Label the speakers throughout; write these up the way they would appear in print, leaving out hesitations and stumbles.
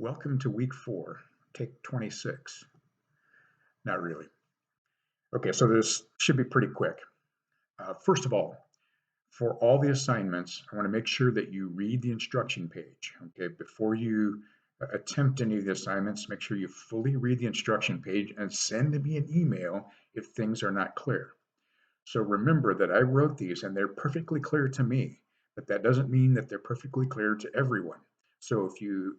Speaker 1: Welcome to week 4, take 26. Not really. Okay, so this should be pretty quick. First of all, for all the assignments, I want to make sure that you read the instruction page. Okay, before you attempt any of the assignments, make sure you fully read the instruction page and send me an email if things are not clear. So remember that I wrote these and they're perfectly clear to me, but that doesn't mean that they're perfectly clear to everyone. So if you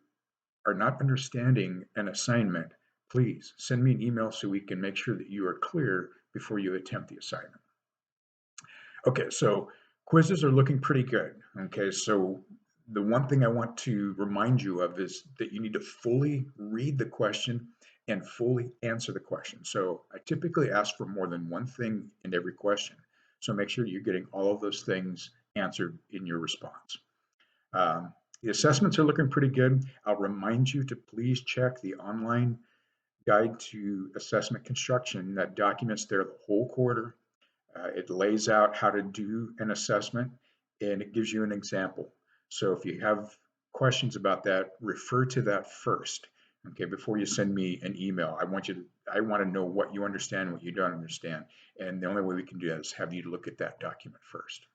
Speaker 1: are not understanding an assignment, please send me an email so we can make sure that you are clear before you attempt the assignment. Okay, so quizzes are looking pretty good. Okay, so the one thing I want to remind you of is that you need to fully read the question and fully answer the question. So I typically ask for more than one thing in every question. So make sure you're getting all of those things answered in your response. The assessments are looking pretty good. I'll remind you to please check the online guide to assessment construction that documents there the whole quarter. It lays out how to do an assessment and it gives you an example. So if you have questions about that, refer to that first. Okay, before you send me an email, I want to know what you understand and what you don't understand. And the only way we can do that is have you look at that document first.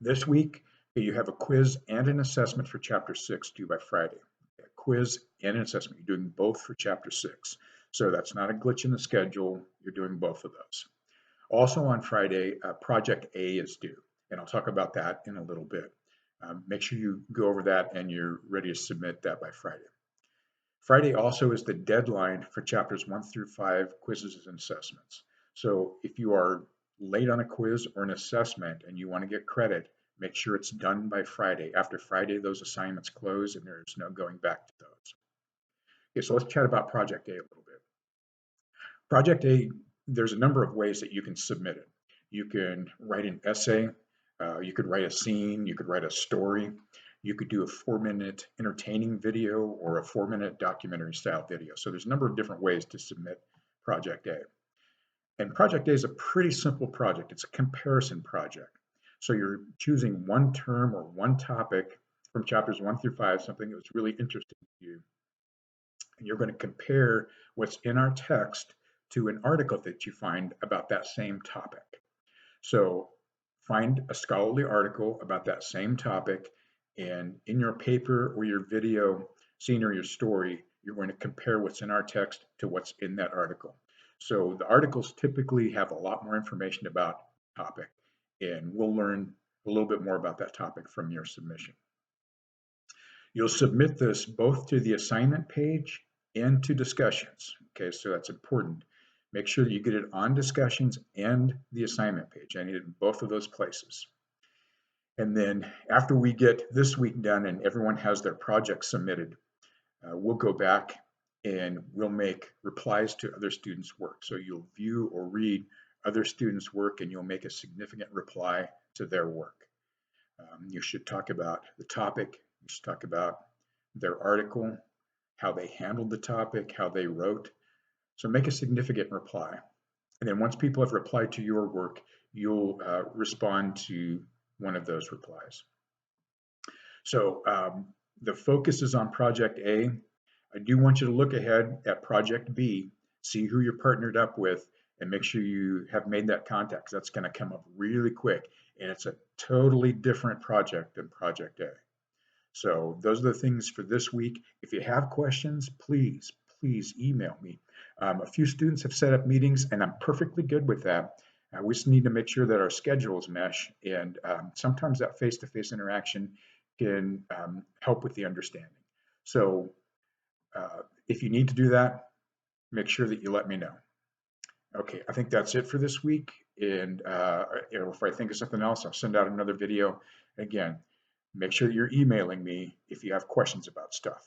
Speaker 1: This week, you have a quiz and an assessment for Chapter 6 due by Friday. A quiz and an assessment. You're doing both for Chapter 6. So that's not a glitch in the schedule. You're doing both of those. Also on Friday, Project A is due, and I'll talk about that in a little bit. Make sure you go over that and you're ready to submit that by Friday. Friday also is the deadline for Chapters 1 through 5 quizzes and assessments. So if you are late on a quiz or an assessment and you want to get credit, make sure it's done by Friday. After Friday, those assignments close and there's no going back to those. Okay, so let's chat about Project A a little bit. Project A, there's a number of ways that you can submit it. You can write an essay, you could write a scene, you could write a story, you could do a 4-minute entertaining video or a 4-minute documentary style video. So there's a number of different ways to submit Project A. And Project A is a pretty simple project. It's a comparison project. So you're choosing one term or one topic from chapters 1 through 5, something that was really interesting to you. And you're going to compare what's in our text to an article that you find about that same topic. So find a scholarly article about that same topic, and in your paper or your video, scene, or your story, you're going to compare what's in our text to what's in that article. So the articles typically have a lot more information about the topic, and we'll learn a little bit more about that topic from your submission. You'll submit this both to the assignment page and to discussions. Okay, so that's important. Make sure that you get it on discussions and the assignment page. I need it in both of those places. And then after we get this week done and everyone has their project submitted, we'll go back and we'll make replies to other students' work. So you'll view or read other students' work and you'll make a significant reply to their work. You should talk about the topic. You should talk about their article, how they handled the topic, how they wrote. So make a significant reply. And then once people have replied to your work, you'll respond to one of those replies. So the focus is on Project A. I do want you to look ahead at Project B, see who you're partnered up with, and make sure you have made that contact. That's going to come up really quick, and it's a totally different project than Project A. So those are the things for this week. If you have questions, please email me. A few students have set up meetings, and I'm perfectly good with that. We just need to make sure that our schedules mesh, and sometimes that face-to-face interaction can help with the understanding. So if you need to do that, make sure that you let me know. Okay, I think that's it for this week. And if I think of something else, I'll send out another video. Again, make sure you're emailing me if you have questions about stuff.